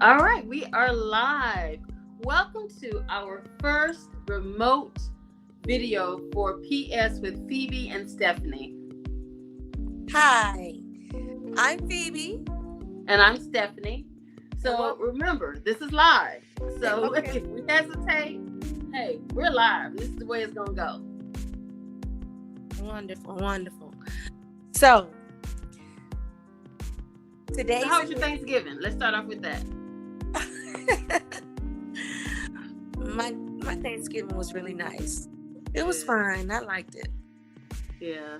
All right, we are live. Welcome to our first remote video for PS with Phoebe and Stephanie. Hi, I'm Phoebe. And I'm Stephanie. And So remember, this is live. So okay, if we hesitate, hey, we're live. This is the way it's going to go. wonderful, wonderful. So today's how was your Thanksgiving? Let's start off with that. my Thanksgiving was really nice. It was fine. I liked it. Yeah,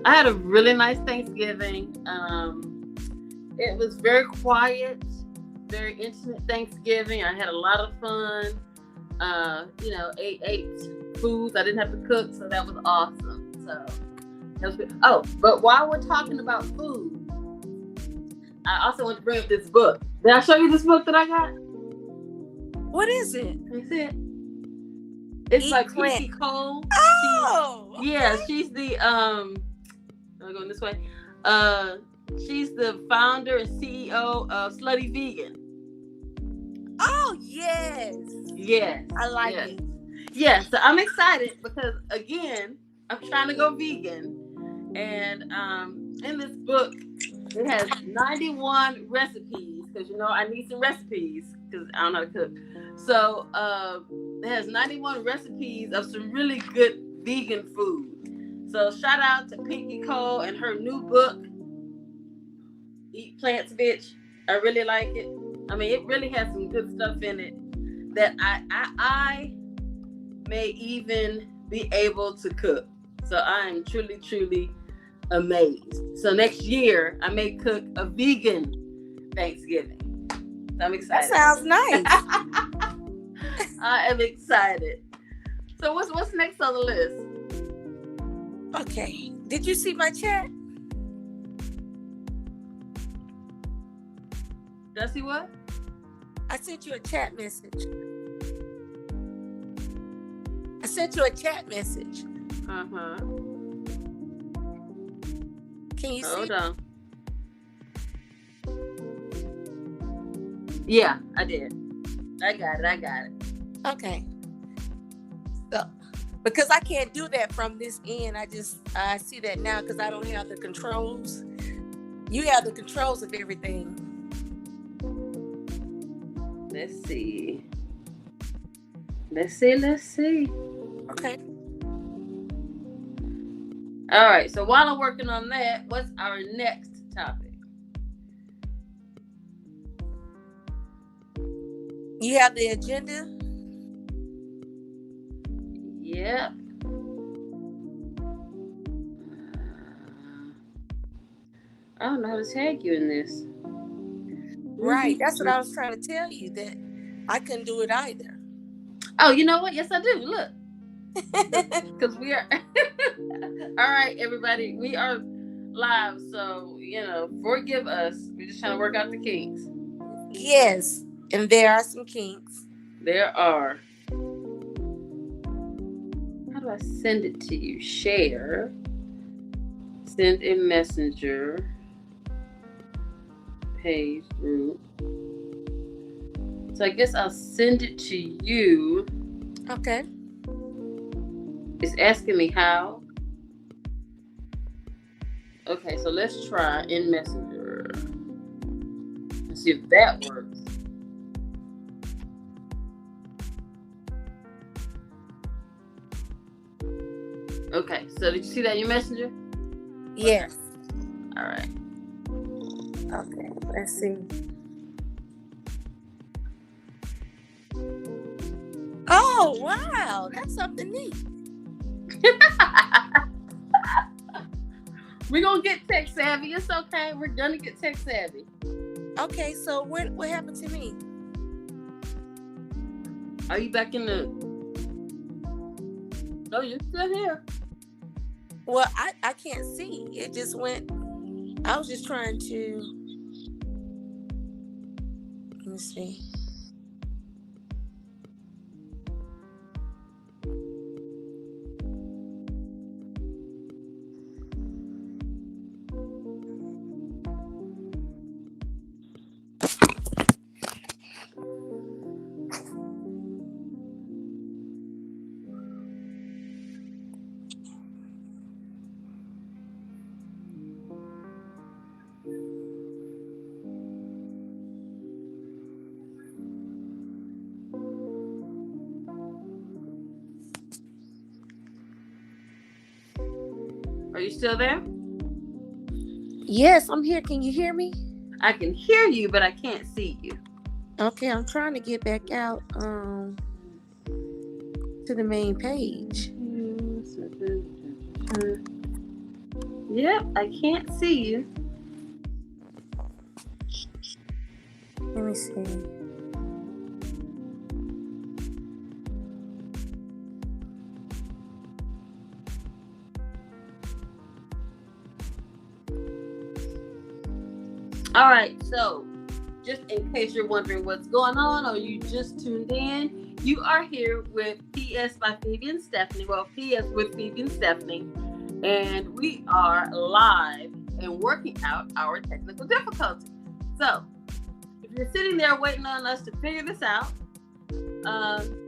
I had a really nice Thanksgiving. It was very quiet, very intimate Thanksgiving. I had a lot of fun. Ate foods I didn't have to cook, so that was awesome. So that was good. Oh, but while we're talking about food, I also want to bring up this book. Did I show you this book that I got? What is it? Can you see it? It's Eat by Plant. Pinky Cole. Oh, okay. Yeah, she's the I'm going this way. She's the founder and CEO of Slutty Vegan. Oh yes. Yes. I like it. Yeah, so I'm excited because again, I'm trying to go vegan. And in this book, it has 91 recipes because I need some recipes because I don't know how to cook. So it has 91 recipes of some really good vegan food. So shout out to Pinky Cole and her new book, Eat Plants, Bitch. I really like it. I mean, it really has some good stuff in it that I may even be able to cook. So I am truly, truly amazed. So next year I may cook a vegan Thanksgiving. So I'm excited. That sounds nice. I am excited. So what's next on the list? Okay. Did you see my chat? Did I see what? I sent you a chat message. I sent you a chat message. Uh-huh. Can you see? Hold on. Yeah, I did. I got it. Okay. So, because I can't do that from this end, I see that now because I don't have the controls. You have the controls of everything. Let's see. Okay. All right. So while I'm working on that, what's our next topic? You have the agenda? Yep. I don't know how to tag you in this. Right. That's what I was trying to tell you, that I couldn't do it either. Oh, you know what? Yes, I do. Look. Because we are. All right, everybody. We are live. So, forgive us. We're just trying to work out the kinks. Yes. And there are some kinks. There are. How do I send it to you? Share. Send in Messenger. Page group. So I guess I'll send it to you. Okay. It's asking me how. Okay, so let's try in Messenger. Let's see if that works. Okay, so did you see that in your Messenger? Yes. All right. Okay, let's see. Oh, wow. That's something neat. We're going to get tech savvy. It's okay. We're going to get tech savvy. Okay, so what happened to me? Are you back in the... No, you're still here. Well, I can't see. It just went... I was just trying to... Let me see. Are you still there? Yes, I'm here. Can you hear me? I can hear you, but I can't see you. Okay, I'm trying to get back out to the main page. Yep, I can't see you. Let me see. All right, so just in case you're wondering what's going on or you just tuned in, you are here with PS by Phoebe and Stephanie. Well, PS with Phoebe and Stephanie. And we are live and working out our technical difficulties. So, if you're sitting there waiting on us to figure this out,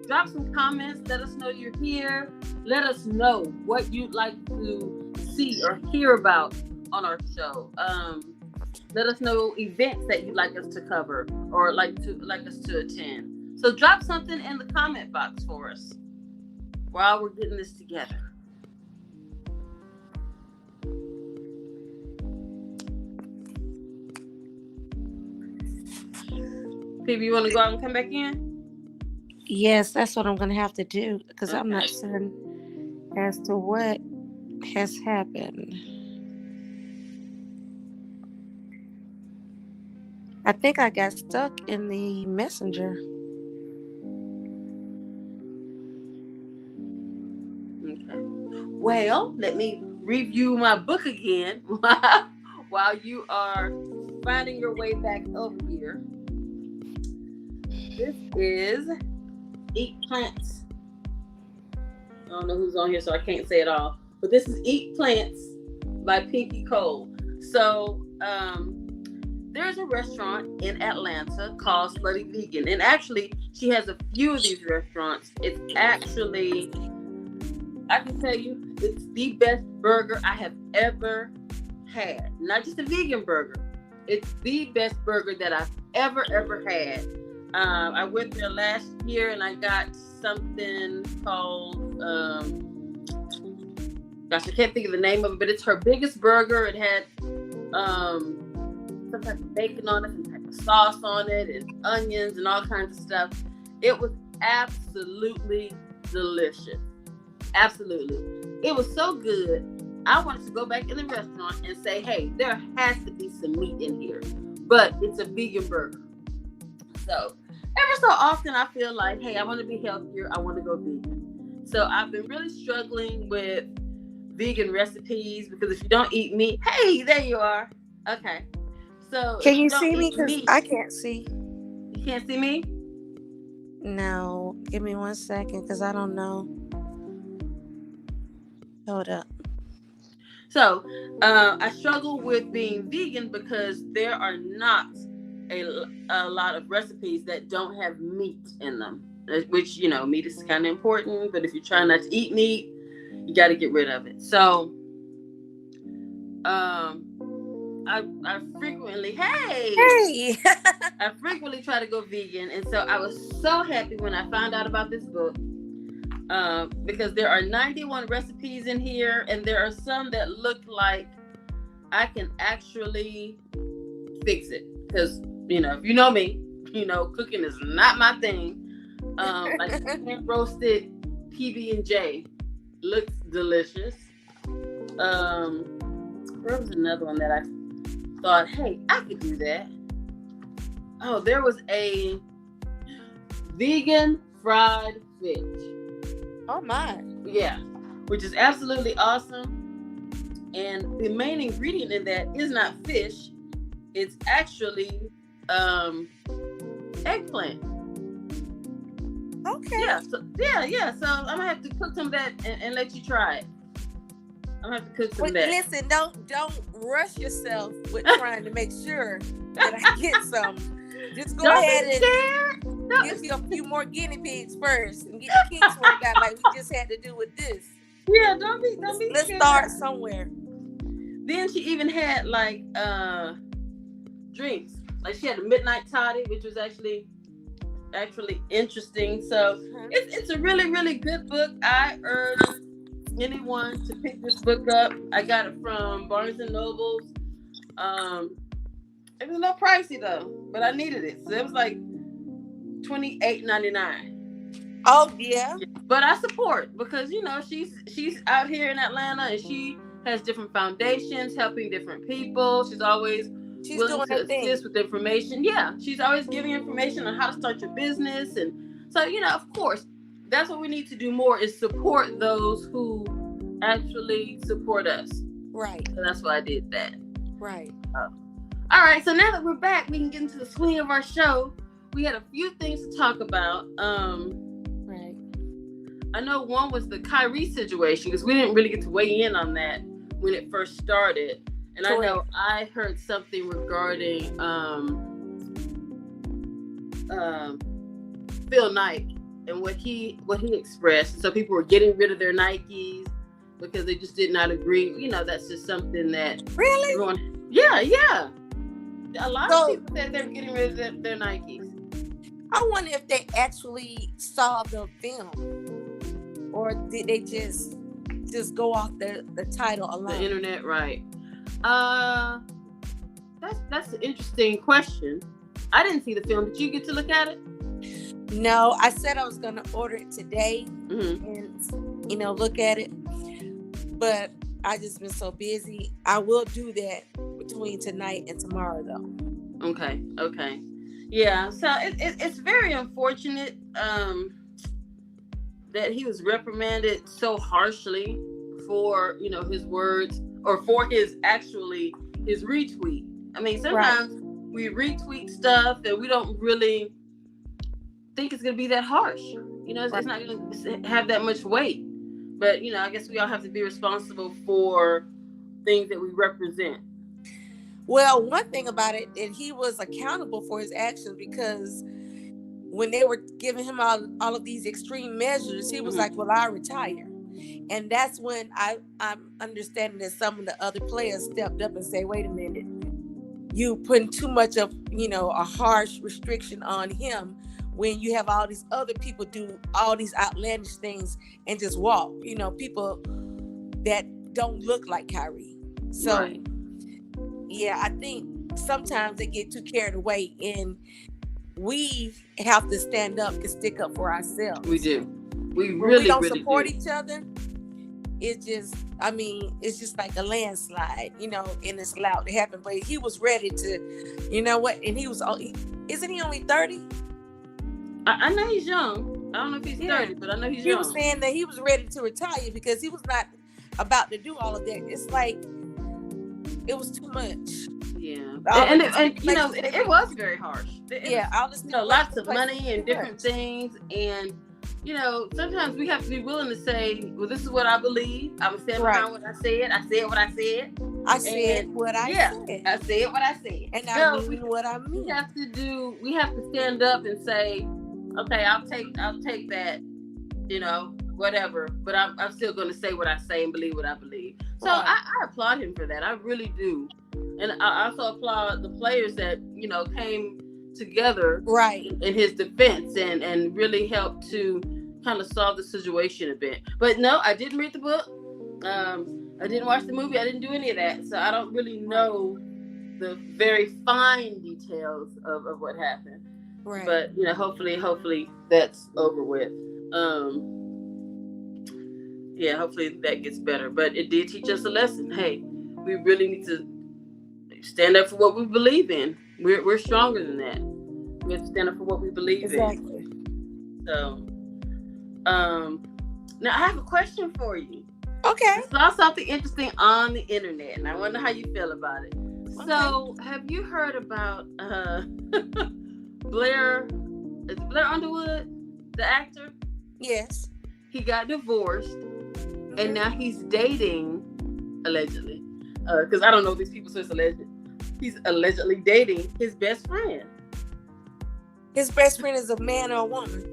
drop some comments. Let us know you're here. Let us know what you'd like to see or hear about on our show. Let us know events that you'd like us to cover or like us to attend. So drop something in the comment box for us while we're getting this together. Phoebe, you want to go out and come back in? Yes, that's what I'm going to have to do because I'm not certain as to what has happened. I think I got stuck in the messenger. Okay. Well, let me review my book again while you are finding your way back over here. This is Eat Plants. I don't know who's on here, so I can't say it all. But this is Eat Plants by Pinky Cole. So, there's a restaurant in Atlanta called Slutty Vegan. And actually, she has a few of these restaurants. It's actually, I can tell you, it's the best burger I have ever had. Not just a vegan burger. It's the best burger that I've ever had. I went there last year and I got something called, gosh, I can't think of the name of it, but it's her biggest burger. It had, some type of bacon on it, some type of sauce on it, and onions and all kinds of stuff. It was absolutely delicious. Absolutely. It was so good. I wanted to go back in the restaurant and say, hey, there has to be some meat in here. But it's a vegan burger. So every so often I feel like, hey, I want to be healthier. I want to go vegan. So I've been really struggling with vegan recipes because if you don't eat meat, hey, there you are. Okay. So can you see me? Because I can't see. You can't see me? No. Give me 1 second because I don't know. Hold up. So I struggle with being vegan because there are not a lot of recipes that don't have meat in them. Which, you know, meat is kind of important. But if you're trying not to eat meat, you got to get rid of it. So I frequently, I frequently try to go vegan. And so I was so happy when I found out about this book because there are 91 recipes in here and there are some that look like I can actually fix it. Because, you know, if you know me, you know, cooking is not my thing. Like hand roasted PB&J looks delicious. There was another one that I thought, hey, I could do that. Oh, there was a vegan fried fish. Oh my. Yeah, which is absolutely awesome. And the main ingredient in that is not fish. It's actually eggplant. Okay. Yeah. So I'm gonna have to cook some of that and let you try it. I'm gonna have to cook some of that. Listen, don't rush yourself with trying to make sure that I get some. Just go ahead and give you a few more guinea pigs first and get the kinks worked out like we just had to do with this. Yeah, don't be Let's scared. start somewhere. Then she even had like drinks. Like she had a midnight toddy, which was actually interesting. So it's a really, really good book. I urge anyone to pick this book up. I got it from Barnes and Nobles. It was a little pricey though, but I needed it, so it was like $28.99. Oh yeah. But I support because she's out here in Atlanta and she has different foundations helping different people. She's always willing to assist with information. Yeah, she's always giving information on how to start your business, and so of course, that's what we need to do more is support those who actually support us. Right. So that's why I did that. Right. All right. So now that we're back, we can get into the swing of our show. We had a few things to talk about. Right. I know one was the Kyrie situation because we didn't really get to weigh in on that when it first started. And correct. I know I heard something regarding Phil Knight and what he expressed. So people were getting rid of their Nikes because they just did not agree. That's just something that really. Yeah. A lot of people said they were getting rid of their Nikes. I wonder if they actually saw the film, or did they just go off the title alone? The internet, right? That's an interesting question. I didn't see the film. Did you get to look at it? No, I said I was going to order it today and look at it, but I just been so busy. I will do that between tonight and tomorrow, though. Okay. Yeah, so it's very unfortunate that he was reprimanded so harshly for his words or for his retweet. I mean, sometimes we retweet stuff and we don't really think it's gonna be that harsh. It's not gonna have that much weight. But I guess we all have to be responsible for things that we represent. Well, one thing about it, that he was accountable for his actions, because when they were giving him all of these extreme measures, he was like, well, I'll retire. And that's when I'm understanding that some of the other players stepped up and say, wait a minute, you putting too much of, a harsh restriction on him when you have all these other people do all these outlandish things and just walk, people that don't look like Kyrie. So, right. Yeah, I think sometimes they get too carried away, and we have to stand up and stick up for ourselves. We do. We don't support each other. It's just like a landslide, and it's allowed to happen. But he was ready to, and he was, isn't he only 30? I know he's young. I don't know if he's 30, but I know he's young. He was saying that he was ready to retire because he was not about to do all of that. It's like, it was too much. Yeah. And it was very harsh. Lots of money and different things. And, sometimes we have to be willing to say, well, this is what I believe. I'm standing behind what I said. I said what I said. I said what I said. I said what I said. And I mean what I mean. We have to stand up and say, okay, I'll take that, whatever. But I'm still going to say what I say and believe what I believe. So I applaud him for that. I really do. And I also applaud the players that, came together in his defense and really helped to kind of solve the situation a bit. But no, I didn't read the book. I didn't watch the movie. I didn't do any of that. So I don't really know the very fine details of what happened. Right. But, hopefully that's over with. Hopefully that gets better. But it did teach us a lesson. Hey, we really need to stand up for what we believe in. We're stronger than that. We have to stand up for what we believe in. So, now I have a question for you. Okay. I saw something interesting on the internet, and I wonder how you feel about it. Okay. So, have you heard about Blair Underwood, the actor? Yes. He got divorced, and now he's dating, allegedly, because I don't know these people, so it's alleged. He's allegedly dating his best friend. His best friend is a man or a woman?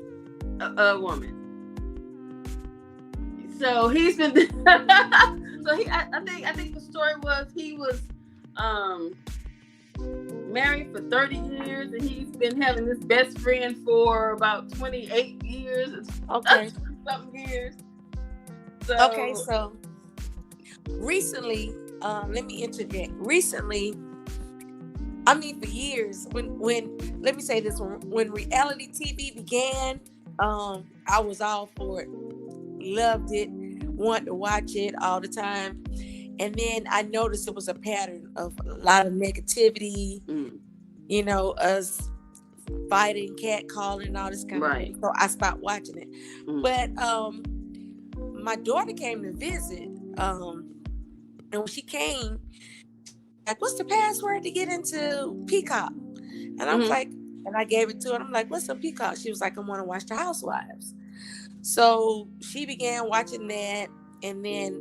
A woman. So he's been. I think the story was he was married for 30 years, and he's been having this best friend for about 28 years. Okay. Something years. Okay, so recently, let me interject. Recently, I mean, for years, when let me say this, when reality TV began, I was all for it, loved it, wanted to watch it all the time, and then I noticed it was a pattern of a lot of negativity, you know, us fighting, catcalling, and all this kind of thing. So I stopped watching it. But my daughter came to visit, and when she came, like, what's the password to get into Peacock? And I was like, and I gave it to her. And I'm like, what's on Peacock? She was like, I want to watch The Housewives. So she began watching that, and then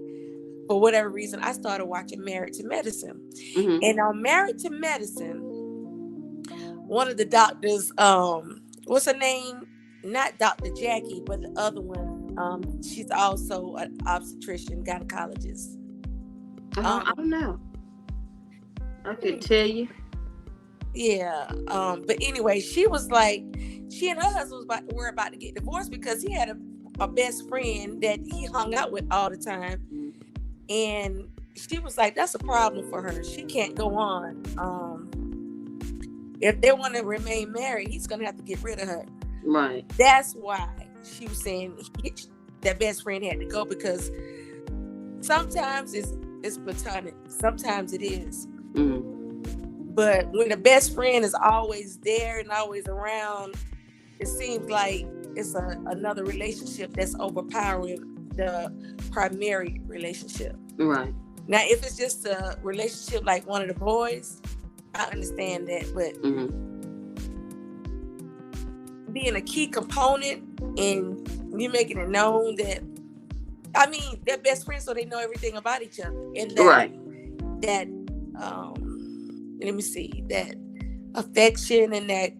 for whatever reason, I started watching Married to Medicine. And on Married to Medicine, one of the doctors, what's her name? Not Dr. Jackie, but the other one. She's also an obstetrician, gynecologist. I don't know. I could tell you. Yeah. But anyway, she was like, she and her husband were about to get divorced because he had a best friend that he hung out with all the time. And she was like, that's a problem for her. She can't go on. If they want to remain married, he's going to have to get rid of her. Right. That's why she was saying that best friend had to go, because sometimes it's platonic. Sometimes it is. But when the best friend is always there and always around, it seems like it's another relationship that's overpowering the primary relationship. Right. Now, if it's just a relationship like one of the boys, I understand that. But being a key component and you making it known that, I mean, they're best friends, so they know everything about each other. And that let me see, that affection and that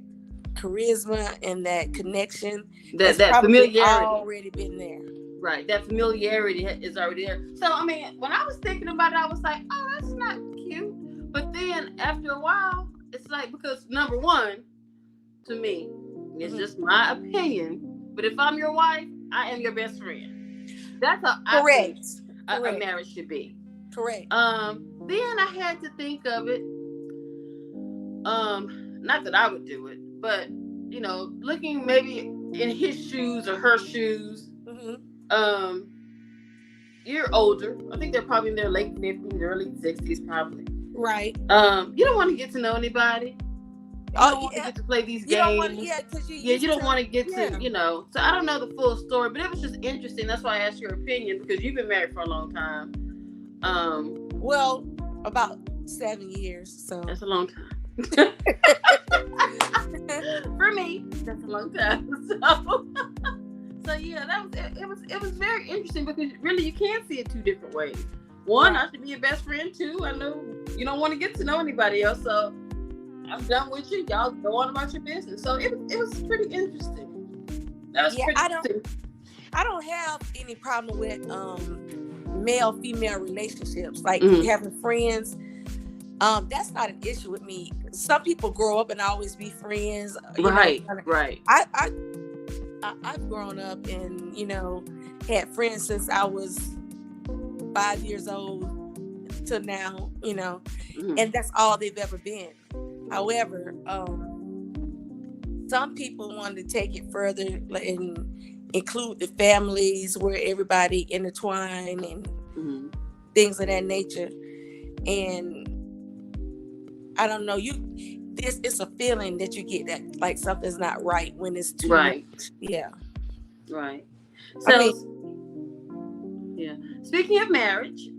charisma and that connection, that familiarity already been there. Right, that familiarity is already there. So, I mean, when I was thinking about it, I was like, oh, that's not cute. But then after a while, it's like, because number one, to me, it's just my opinion, but if I'm your wife, I am your best friend. That's how I think a marriage should be. Correct. Then I had to think of it. Not that I would do it, but you know, looking maybe in his shoes or her shoes. You're older. I think they're probably in their late 50s, early 60s, probably. Right. You don't want to get to know anybody. You don't want to get to play these games. You don't want to get to, you know. So I don't know the full story, but it was just interesting. That's why I asked your opinion, because you've been married for a long time. Well, about 7 years. So that's a long time. For me, that's a long time. So yeah, it was very interesting, because really you can see it two different ways. One, I should be your best friend. Two, I know you don't want to get to know anybody else, so I'm done with you. Y'all go on about your business. So it was pretty interesting. That was pretty interesting. I don't have any problem with male-female relationships, like having friends. That's not an issue with me. Some people grow up and always be friends. Right. I've grown up and, you know, had friends since I was 5 years old to now, you know, and that's all they've ever been. However, some people want to take it further and include the families where everybody intertwine and things of that nature. And I don't know, it's a feeling that you get that like something's not right when it's too right. Yeah. Right. So yeah. Speaking of marriage,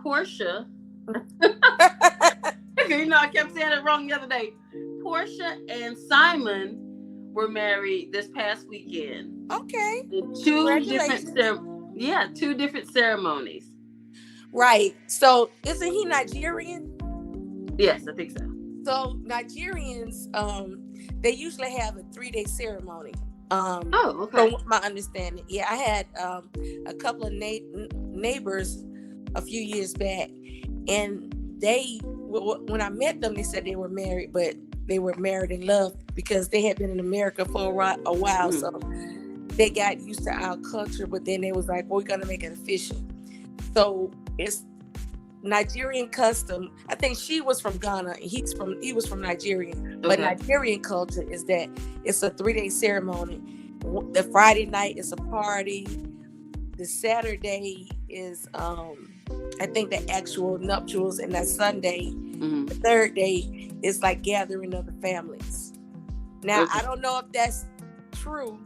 Portia. You know, I kept saying it wrong the other day. Portia and Simon were married this past weekend. Okay. Two different ceremonies. Right. So isn't he Nigerian? Yes, I think so. So Nigerians, they usually have a 3-day ceremony. Okay. From my understanding, yeah, I had a couple of neighbors a few years back, and when I met them, they said they were married, but they were married in love because they had been in America for a while. So they got used to our culture, but then they was like, well, we're gonna make it official. So it's Nigerian custom. I think she was from Ghana and he was from Nigeria. But Nigerian culture is that it's a 3-day ceremony. The Friday night is a party. The Saturday is I think the actual nuptials, and that Sunday, the third day is like gathering of the families. Now I don't know if that's true,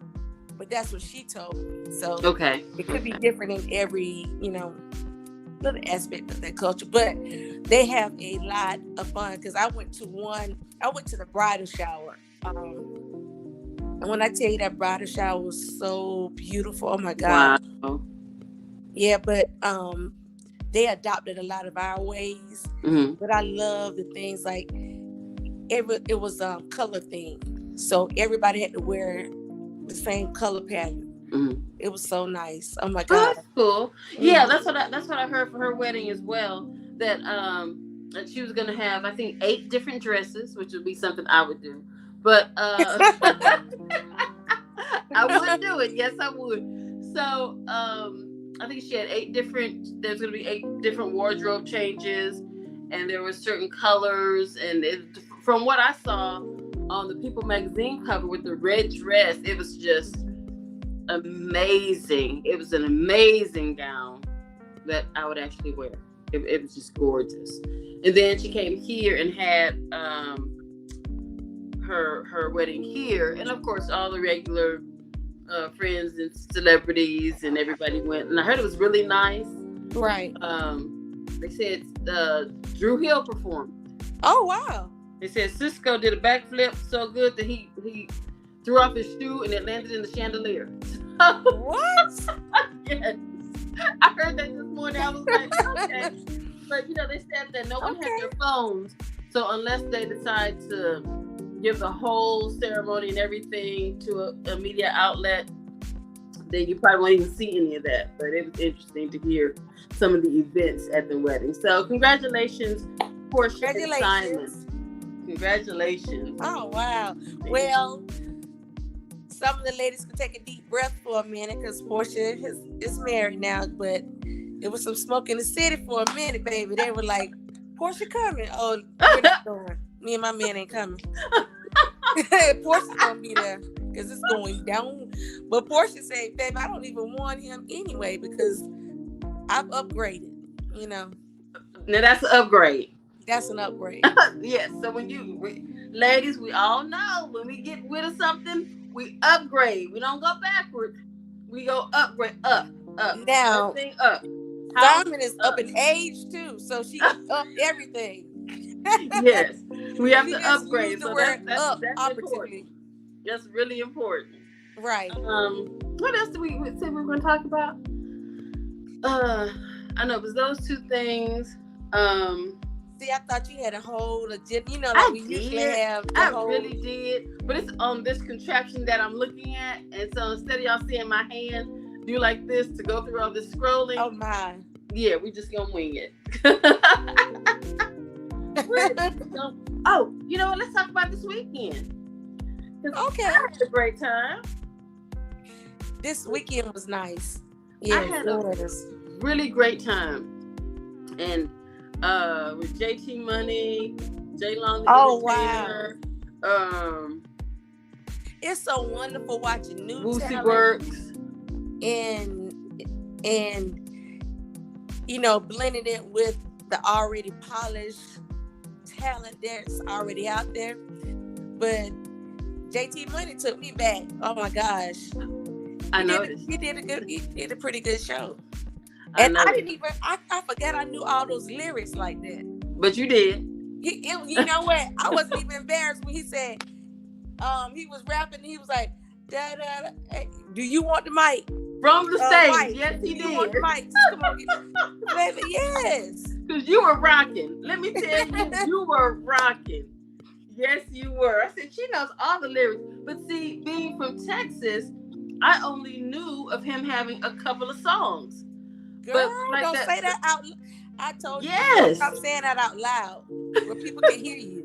but that's what she told me. So it could be different in every, little aspect of that culture, but they have a lot of fun. Because I went to the bridal shower, and when I tell you that bridal shower was so beautiful, oh my God. Wow. Yeah, but they adopted a lot of our ways, but I love the things like it was color themed, so everybody had to wear the same color pattern. It was so nice. Oh my God. That's cool. Yeah, that's what I heard for her wedding as well. That she was gonna have, I think, 8 different dresses, which would be something I would do. But I would do it. Yes, I would. So I think she had 8 different. There's gonna be 8 different wardrobe changes, and there were certain colors. And from what I saw on the People magazine cover with the red dress, it was just amazing. It was an amazing gown that I would actually wear. It was just gorgeous. And then she came here and had her wedding here, and of course all the regular friends and celebrities and everybody went, and I heard it was really nice. Right. They said Drew Hill performed. Oh wow. They said Cisco did a backflip so good that he threw off his shoe and it landed in the chandelier. What? Yes. I heard that this morning. I was like, okay. But they said that no one had their phones. So unless they decide to give the whole ceremony and everything to a media outlet, then you probably won't even see any of that. But it was interesting to hear some of the events at the wedding. So congratulations, Portia and Simon. Congratulations. Oh, wow. Well, some of the ladies could take a deep breath for a minute because Portia is married now, but it was some smoke in the city for a minute, baby. They were like, Portia coming. Oh, we're not going. Me and my man ain't coming. Portia's gonna be there because it's going down. But Portia said, baby, I don't even want him anyway because I've upgraded, Now that's an upgrade. That's an upgrade. Yes. So ladies, we all know when we get rid of something, we upgrade. We don't go backwards. We go upgrade, up. Now, everything up. Diamond is up in age too, so she up everything. Yes, we have to upgrade. So that's important. That's really important. Right. What else did we say we were going to talk about? I know it was those 2 things. See, I thought you had a whole agenda. Like we usually have. Really did, but it's on this contraption that I'm looking at, and so instead of y'all seeing my hand do like this to go through all this scrolling. Oh my. Yeah, we just gonna wing it. Oh, you know what? Let's talk about this weekend. Okay. I had a great time. This weekend was nice. Yeah, I had a really great time. And with JT Money, J Long. Oh wow. It's so wonderful watching new Boosie talent Works and blending it with the already polished talent that's already out there. But JT Money took me back. Oh my gosh. He did a pretty good show. I forgot I knew all those lyrics like that. But you did. You know what? I wasn't even embarrassed when he said, he was rapping and he was like, da, da, da, hey, do you want the mic? From the stage. Mic. Yes, he do did. You want the mic? Come on, baby, yes. Because you were rocking. Let me tell you, you were rocking. Yes, you were. I said, she knows all the lyrics. But see, being from Texas, I only knew of him having a couple of songs. Girl, don't say that out loud. I told you, stop saying that out loud where people can hear you.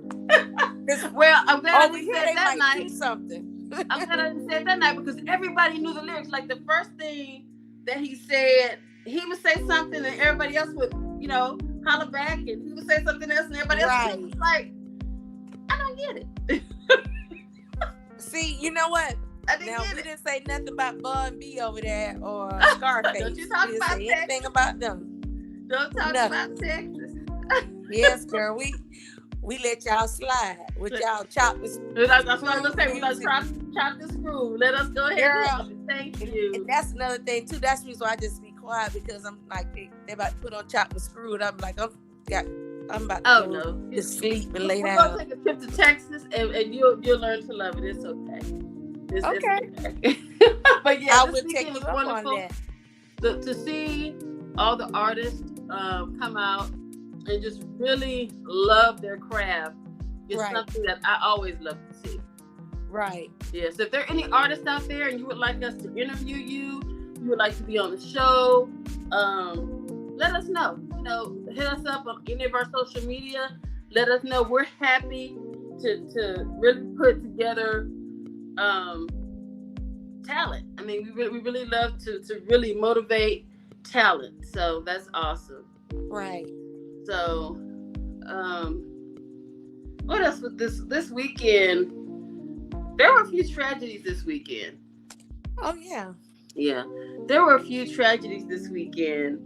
Well, I'm glad you said said that might night. Do something. I'm glad I didn't say it that night because everybody knew the lyrics. Like the first thing that he said, he would say something and everybody else would, holler back, and he would say something else and everybody else was like, I don't get it. See, you know what? We didn't say nothing about Bun B over there or Scarface. Don't you talk about Texas. Anything about them. Don't talk about Texas. Yes, girl. We let y'all slide with y'all chop this. That's what I was gonna say. We're gonna chop the screw. Let us go ahead. Girl, thank you. And that's another thing too. That's the reason why I just be quiet, because I'm like they about to put on chop the screw, and I'm like I'm about to go to sleep and lay down. We're gonna take a trip to Texas, and you'll learn to love it. It's okay. It's okay. But yeah, I will take you up on that. To see all the artists come out and just really love their craft is something that I always love to see. Right. Yeah. So if there are any artists out there and you would like us to interview you would like to be on the show, let us know. Hit us up on any of our social media. Let us know. We're happy to really put together talent. I mean, we really love to really motivate talent. So that's awesome. Right. So, what else with this weekend? There were a few tragedies this weekend. Oh yeah. Yeah, there were a few tragedies this weekend,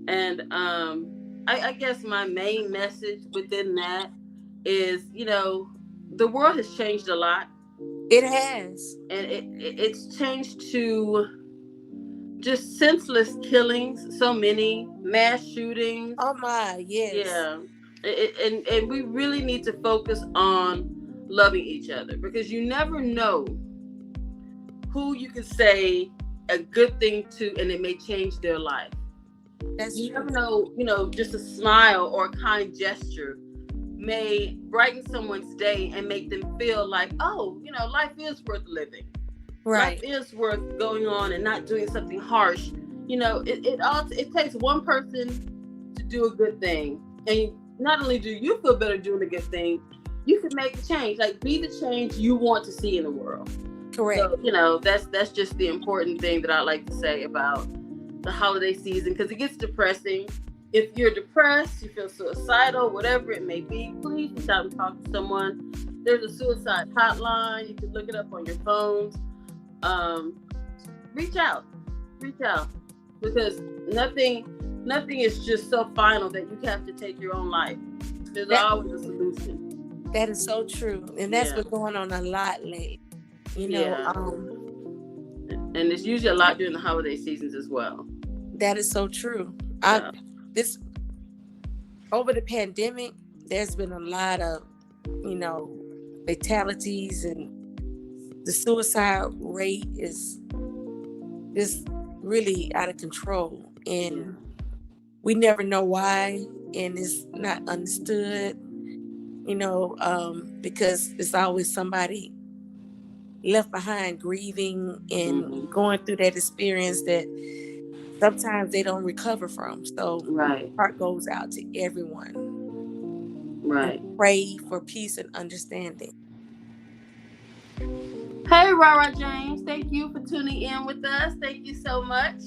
and I guess my main message within that is, the world has changed a lot. It has, and it's changed to just senseless killings, so many mass shootings. Oh my, yes. Yeah, and we really need to focus on loving each other, because you never know who you can say a good thing to, and it may change their life. You never know, just a smile or a kind gesture may brighten someone's day and make them feel like, oh, life is worth living. Right. Life is worth going on and not doing something harsh. It takes one person to do a good thing, and not only do you feel better doing a good thing, you can make a change. Like, be the change you want to see in the world. Correct. So, that's just the important thing that I like to say about the holiday season, because it gets depressing. If you're depressed, you feel suicidal, whatever it may be, please reach out and talk to someone. There's a suicide hotline. You can look it up on your phones. Reach out, because nothing is just so final that you have to take your own life. There's always a solution. That is so true, and that's what's going on a lot lately. And it's usually a lot during the holiday seasons as well. That is so true. This over the pandemic, there's been a lot of, fatalities, and the suicide rate is really out of control, and we never know why, and it's not understood, because it's always somebody left behind grieving and going through that experience that sometimes they don't recover from. So heart goes out to everyone. Right. And pray for peace and understanding. Hey, Rara James. Thank you for tuning in with us. Thank you so much.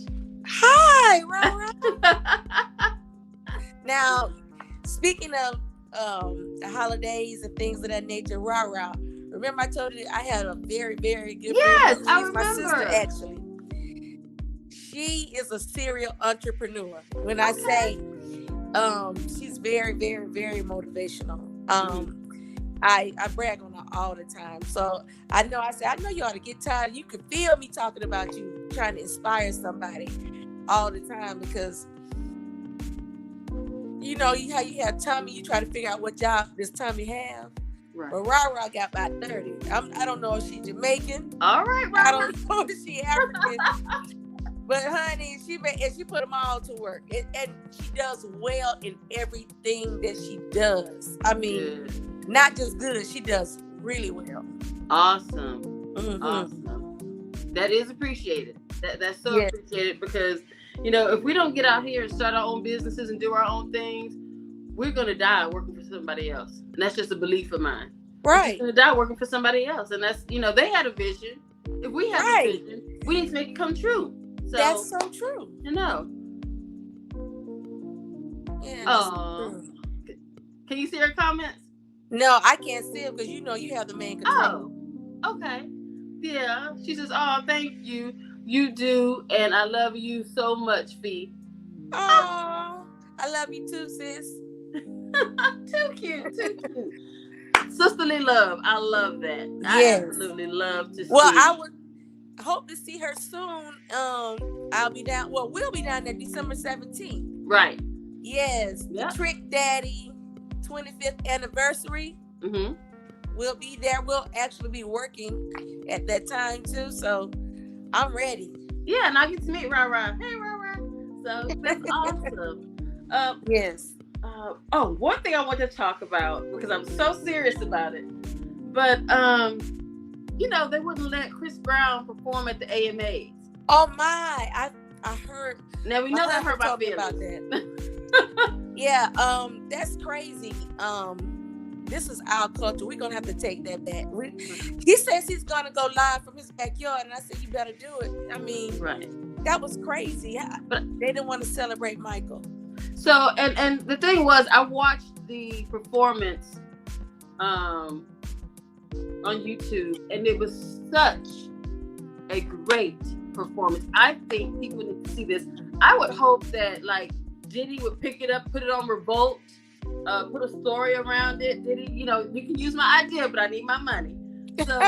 Hi, Rara. Now, speaking of the holidays and things of that nature, Rara, remember I told you I had a very, very good friend. I remember. My sister, actually. She is a serial entrepreneur. When I say she's very, very, very motivational. I brag on her all the time. So I know you ought to get tired. You can feel me talking about you, trying to inspire somebody all the time, because how you have tummy, you try to figure out what job does tummy have. Right. But Rara got about 30. I don't know if she's Jamaican. All right, Rara. I don't know if she's African. But honey, she put them all to work, and she does well in everything that she does. I mean, not just good, she does really well. Awesome, awesome. That is appreciated. That's so appreciated, because if we don't get out here and start our own businesses and do our own things, we're gonna die working for somebody else, and that's just a belief of mine. Right. She's gonna die working for somebody else, and that's they had a vision. If we have a vision, we need to make it come true. So that's so true. Yeah. Oh. Can you see her comments? No, I can't see it because you have the main control. Oh, okay. Yeah. She says, "Oh, thank you. You do, and I love you so much, Fee." Oh, I love you too, sis. Too cute. Sisterly love. I love that. Yes. I absolutely love to see. Well, I would hope to see her soon. I'll be down. Well, we'll be down there December 17th. Right. Yes. Yep. The Trick Daddy 25th anniversary. Mm-hmm. We'll be there. We'll actually be working at that time too. So I'm ready. Yeah, and I get to meet Ra. Hey, Ra. So that's awesome. Yes. One thing I want to talk about, because I'm so serious about it, but they wouldn't let Chris Brown perform at the AMAs. Oh my! I heard. Now we know that hurt my feelings about that. Yeah. That's crazy. This is our culture. We're gonna have to take that back. He says he's gonna go live from his backyard, and I said you better do it. I mean, right? That was crazy. But they didn't want to celebrate Michael. So, and the thing was, I watched the performance on YouTube, and it was such a great performance. I think people need to see this. I would hope that Diddy would pick it up, put it on Revolt, put a story around it. Diddy, you can use my idea, but I need my money. So,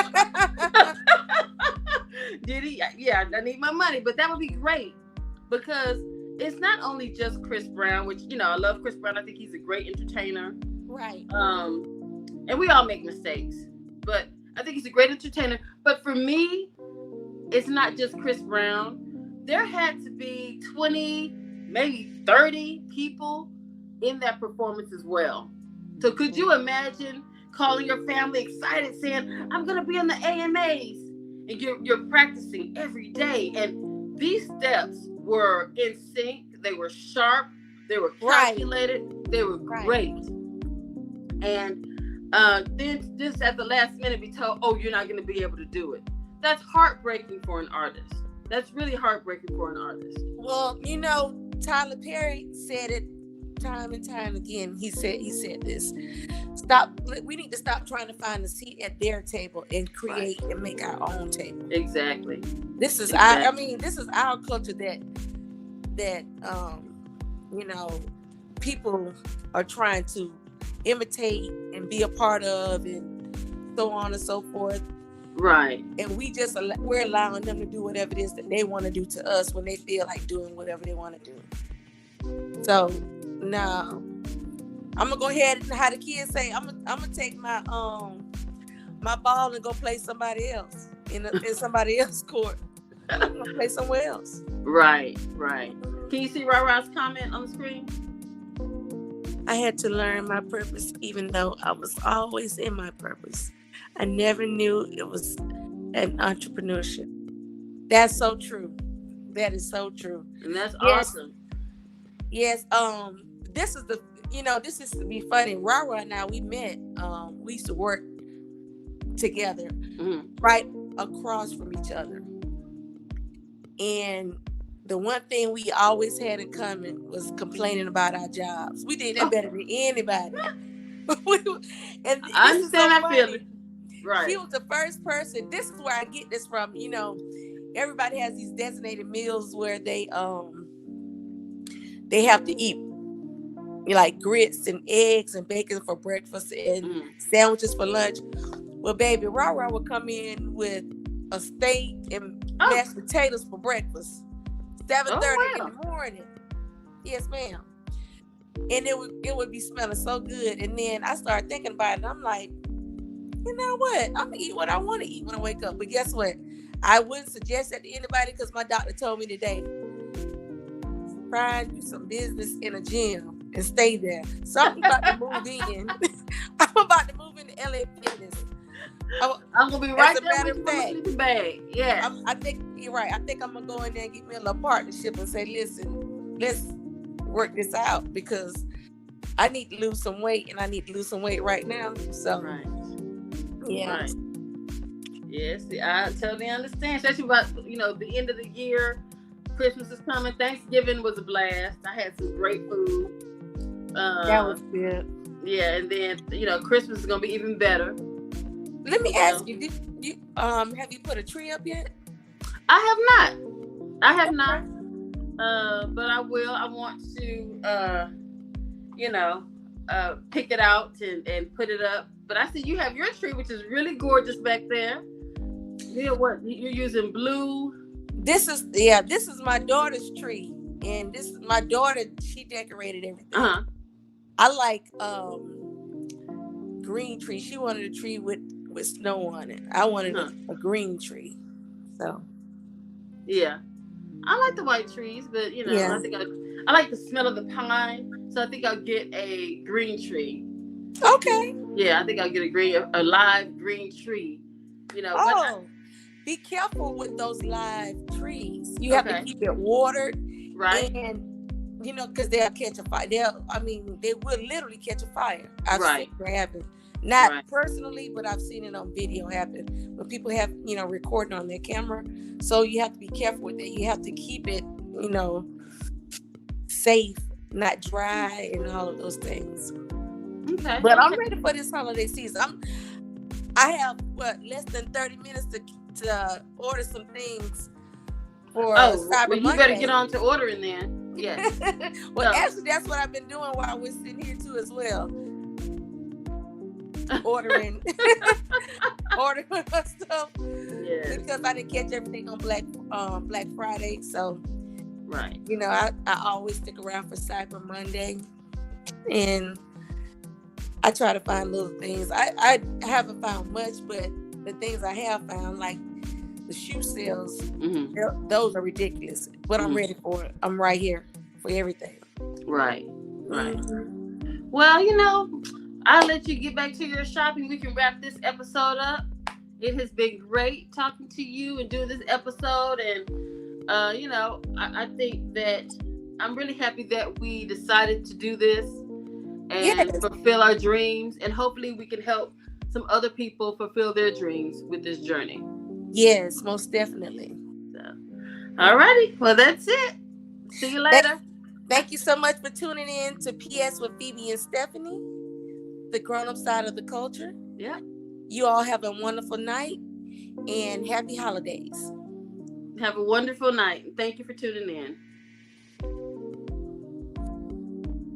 Diddy, yeah, I need my money, but that would be great because it's not only just Chris Brown, which, I love Chris Brown. I think he's a great entertainer. Right. And we all make mistakes, but I think he's a great entertainer. But for me, it's not just Chris Brown. There had to be 20, maybe 30 people in that performance as well. So could you imagine calling your family excited saying, I'm going to be on the AMAs, and you're practicing every day. And these steps were in sync. They were sharp. They were calculated. Right. They were great. And then just at the last minute be told, oh, you're not going to be able to do it. That's heartbreaking for an artist. That's really heartbreaking for an artist. Well, Tyler Perry said it time and time again. He said this. We need to stop trying to find a seat at their table and create and make our own table. Exactly. This is this is our culture that people are trying to imitate and be a part of, and so on and so forth. Right. And we're allowing them to do whatever it is that they want to do to us when they feel like doing whatever they want to do. So now I'm gonna go ahead and, how the kids say, I'm gonna take my my ball and go play somebody else in somebody else's court. I'm gonna play somewhere else. Right. Can you see Ra-Ra's comment on the screen? I had to learn my purpose, even though I was always in my purpose. I never knew it was an entrepreneurship. That's so true. That is so true. And that's awesome. Yes. This is to be funny. Ra-Ra and I, we met. We used to work together, right across from each other. And the one thing we always had in common was complaining about our jobs. We did that better than anybody. And I understand that feeling. Right. She was the first person. This is where I get this from. Everybody has these designated meals where they have to eat like grits and eggs and bacon for breakfast and sandwiches for lunch. Well, baby, Ra-Ra would come in with a steak and mashed potatoes for breakfast. 7:30 in the morning. Yes, ma'am. And it would be smelling so good. And then I started thinking about it, and I'm like, you know what? I'm gonna eat what I want to eat when I wake up. But guess what? I wouldn't suggest that to anybody because my doctor told me today, find you some business in a gym and stay there. So I'm about to move in. I'm about to move into LA Fitness. I'm gonna be right there with my sleeping bag. Yeah. I think you're right. I think I'm gonna go in there and get me a little partnership and say, listen, let's work this out because I need to lose some weight and I need to lose some weight right now. So Yeah. Right. Yes, I totally understand. Especially about the end of the year. Christmas is coming. Thanksgiving was a blast. I had some great food. That was good. Yeah, and then Christmas is gonna be even better. Let me ask you, did you have you put a tree up yet? I have not. But I will. I want to pick it out and put it up. But I see you have your tree, which is really gorgeous back there. Yeah, what you're using blue. This is my daughter's tree, and this is my daughter. She decorated everything. Uh-huh. I like green tree. She wanted a tree with snow on it. I wanted a green tree. So yeah, I like the white trees, but I think I like the smell of the pine, so I think I'll get a green tree. Okay. Yeah, I think I'll get a live green tree. But be careful with those live trees. You have to keep it watered, right? And because they'll catch a fire. They will literally catch a fire. I've seen it happen. Not personally, but I've seen it on video happen when people have, recording on their camera. So you have to be careful with that. You have to keep it, safe, not dry, and all of those things. Okay. But I'm ready for this holiday season. I have less than 30 minutes to order some things for Cyber Monday. You better get on to ordering then. Yes. Actually, that's what I've been doing while we're sitting here too as well. Ordering stuff because I didn't catch everything on Black Friday. So I always stick around for Cyber Monday, and I try to find little things. I haven't found much, but the things I have found, like the shoe sales, those are ridiculous. But I'm ready for it. I'm right here for everything. Right. Well, I'll let you get back to your shopping. We can wrap this episode up. It has been great talking to you and doing this episode. And, I think that I'm really happy that we decided to do this and fulfill our dreams. And hopefully we can help some other people fulfill their dreams with this journey. Yes, most definitely. So, all righty. Well, that's it. See you later. Thank you so much for tuning in to PS with Phoebe and Stephanie, the grown-up side of the culture. Yeah. You all have a wonderful night and happy holidays. Have a wonderful night. Thank you for tuning in.